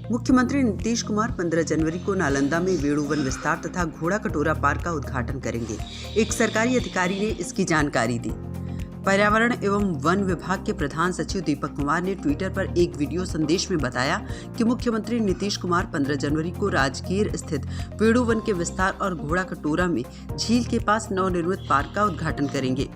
मुख्यमंत्री नीतीश कुमार 15 जनवरी को नालंदा में वेणु वन विस्तार तथा घोड़ा कटोरा पार्क का उद्घाटन करेंगे। एक सरकारी अधिकारी ने इसकी जानकारी दी। पर्यावरण एवं वन विभाग के प्रधान सचिव दीपक कुमार ने ट्विटर पर एक वीडियो संदेश में बताया कि मुख्यमंत्री नीतीश कुमार 15 जनवरी को राजगीर स्थित वेणु वन के विस्तार और घोड़ा कटोरा में झील के पास नवनिर्मित पार्क का उद्घाटन करेंगे।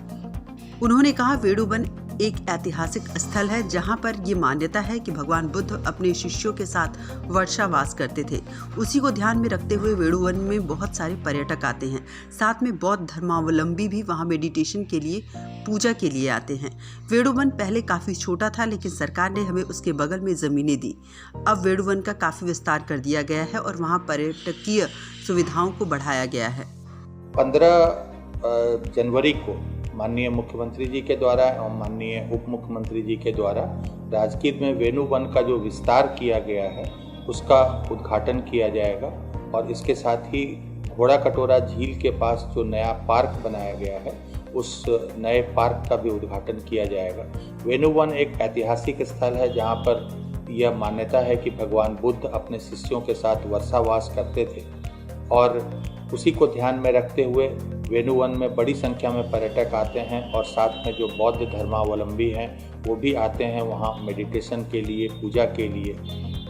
उन्होंने कहा, वेणु वन एक ऐतिहासिक स्थल है जहां पर ये मान्यता है कि भगवान बुद्ध अपने शिष्यों के साथ वर्षावास करते थे। उसी को ध्यान में रखते हुए वेणु वन में बहुत सारे पर्यटक आते हैं। साथ में बौद्ध धर्मावलंबी भी वहां मेडिटेशन के लिए, पूजा के लिए आते हैं। वेणु वन पहले काफी छोटा था, लेकिन सरकार ने हमें उसके बगल में जमीनें दी। अब वेणु वन का काफी विस्तार कर दिया गया है और वहाँ पर्यटकीय सुविधाओं को बढ़ाया गया है। 15 जनवरी को माननीय मुख्यमंत्री जी के द्वारा और माननीय उप मुख्यमंत्री जी के द्वारा राजगीर में वेणु वन का जो विस्तार किया गया है उसका उद्घाटन किया जाएगा और इसके साथ ही घोड़ा कटोरा झील के पास जो नया पार्क बनाया गया है उस नए पार्क का भी उद्घाटन किया जाएगा। वेणु वन एक ऐतिहासिक स्थल है जहां पर यह मान्यता है कि भगवान बुद्ध अपने शिष्यों के साथ वर्षावास करते थे और उसी को ध्यान में रखते हुए वेणु वन में बड़ी संख्या में पर्यटक आते हैं और साथ में जो बौद्ध धर्मावलंबी हैं वो भी आते हैं वहाँ मेडिटेशन के लिए, पूजा के लिए।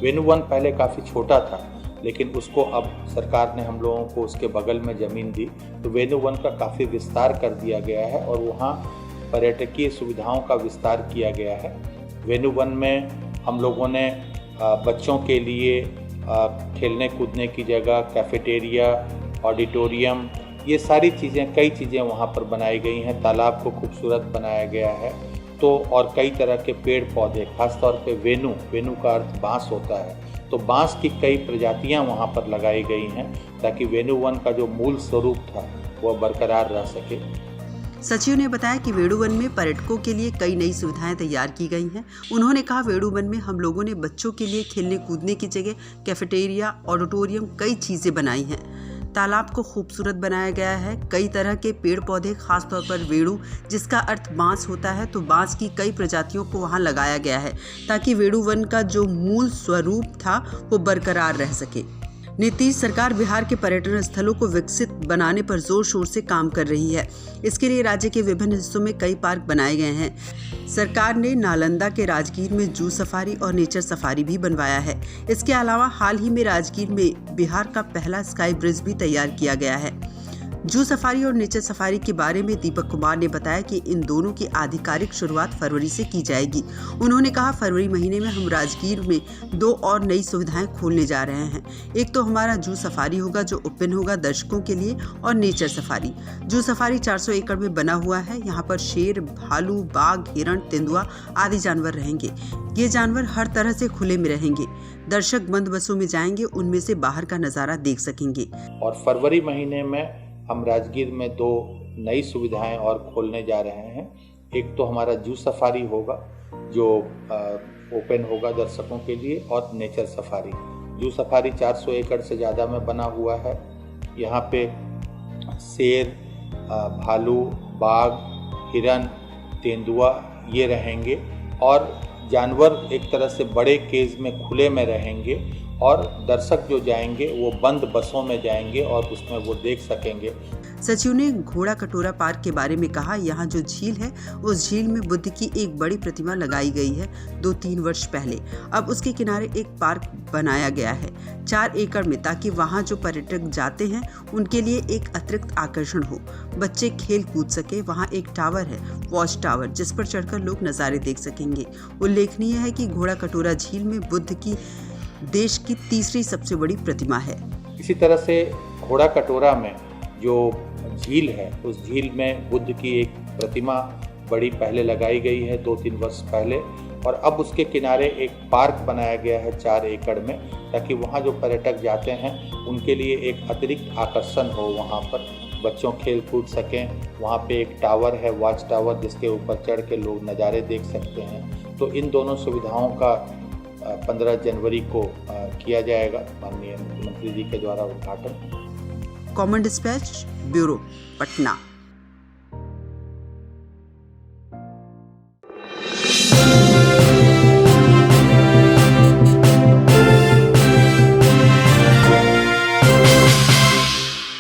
वेणु वन पहले काफ़ी छोटा था, लेकिन उसको अब सरकार ने हम लोगों को उसके बगल में ज़मीन दी, तो वेणु वन का काफ़ी विस्तार कर दिया गया है और वहाँ पर्यटकीय सुविधाओं का विस्तार किया गया है। वेणु वन में हम लोगों ने बच्चों के लिए खेलने कूदने की जगह, कैफेटेरिया, ऑडिटोरियम, ये सारी चीज़ें, कई चीज़ें वहाँ पर बनाई गई हैं। तालाब को खूबसूरत बनाया गया है तो और कई तरह के पेड़ पौधे, खासतौर पे वेणु का अर्थ बांस होता है, तो बांस की कई प्रजातियाँ वहाँ पर लगाई गई हैं ताकि वेणु वन का जो मूल स्वरूप था वह बरकरार रह सके। सचिव ने बताया कि वेणु वन में पर्यटकों के लिए कई नई सुविधाएं तैयार की गई हैं। उन्होंने कहा, वेणु वन में हम लोगों ने बच्चों के लिए खेलने कूदने की जगह, कैफेटेरिया, ऑडिटोरियम, कई चीज़ें बनाई हैं। तालाब को खूबसूरत बनाया गया है। कई तरह के पेड़ पौधे, खासतौर पर वेणु जिसका अर्थ बांस होता है, तो बांस की कई प्रजातियों को वहां लगाया गया है ताकि वेणु वन का जो मूल स्वरूप था वो बरकरार रह सके। नीतीश सरकार बिहार के पर्यटन स्थलों को विकसित बनाने पर जोर शोर से काम कर रही है। इसके लिए राज्य के विभिन्न हिस्सों में कई पार्क बनाए गए हैं। सरकार ने नालंदा के राजगीर में जू सफारी और नेचर सफारी भी बनवाया है। इसके अलावा हाल ही में राजगीर में बिहार का पहला स्काई ब्रिज भी तैयार किया गया है। जू सफारी और नेचर सफारी के बारे में दीपक कुमार ने बताया कि इन दोनों की आधिकारिक शुरुआत फरवरी से की जाएगी। उन्होंने कहा, फरवरी महीने में हम राजगीर में 2 और नई सुविधाएं खोलने जा रहे हैं। एक तो हमारा जू सफारी होगा जो ओपन होगा दर्शकों के लिए, और नेचर सफारी। जू सफारी 400 एकड़ में बना हुआ है। यहाँ पर शेर, भालू, बाघ, हिरण, तेंदुआ आदि जानवर रहेंगे। ये जानवर हर तरह से खुले में रहेंगे। दर्शक बंद बसों में जाएंगे, उनमें से बाहर का नजारा देख सकेंगे। और फरवरी महीने में हम राजगीर में 2 नई सुविधाएं और खोलने जा रहे हैं। एक तो हमारा जू सफारी होगा जो ओपन होगा दर्शकों के लिए, और नेचर सफारी। जू सफारी 400 एकड़ से ज़्यादा में बना हुआ है। यहाँ पे शेर, भालू, बाघ, हिरन, तेंदुआ ये रहेंगे और जानवर एक तरह से बड़े केज में खुले में रहेंगे और दर्शक जो जाएंगे वो बंद बसों में जाएंगे और उसमें वो देख सकेंगे। सचिव ने घोड़ा कटोरा पार्क के बारे में कहा, यहाँ जो झील है उस झील में बुद्ध की एक बड़ी प्रतिमा लगाई गई है 2-3 वर्ष पहले। अब उसके किनारे एक पार्क बनाया गया है 4 एकड़ में, ताकि वहाँ जो पर्यटक जाते हैं उनके लिए एक अतिरिक्त आकर्षण हो, बच्चे खेल कूद सके। वहाँ एक टावर है, वॉच टावर, जिस पर चढ़कर लोग नज़ारे देख सकेंगे। उल्लेखनीय है कि घोड़ा कटोरा झील में बुद्ध की देश की तीसरी सबसे बड़ी प्रतिमा है। इसी तरह से घोड़ा कटोरा में जो झील है उस झील में बुद्ध की एक प्रतिमा बड़ी पहले लगाई गई है 2-3 वर्ष पहले, और अब उसके किनारे एक पार्क बनाया गया है 4 एकड़ में, ताकि वहाँ जो पर्यटक जाते हैं उनके लिए एक अतिरिक्त आकर्षण हो। वहाँ पर बच्चों खेल कूद सकें। वहाँ पे एक टावर है, वॉच टावर, जिसके ऊपर चढ़ के लोग नज़ारे देख सकते हैं। तो इन दोनों सुविधाओं का 15 जनवरी को किया जाएगा माननीय मुख्यमंत्री जी के द्वारा उद्घाटन। Common dispatch, bureau, Patna.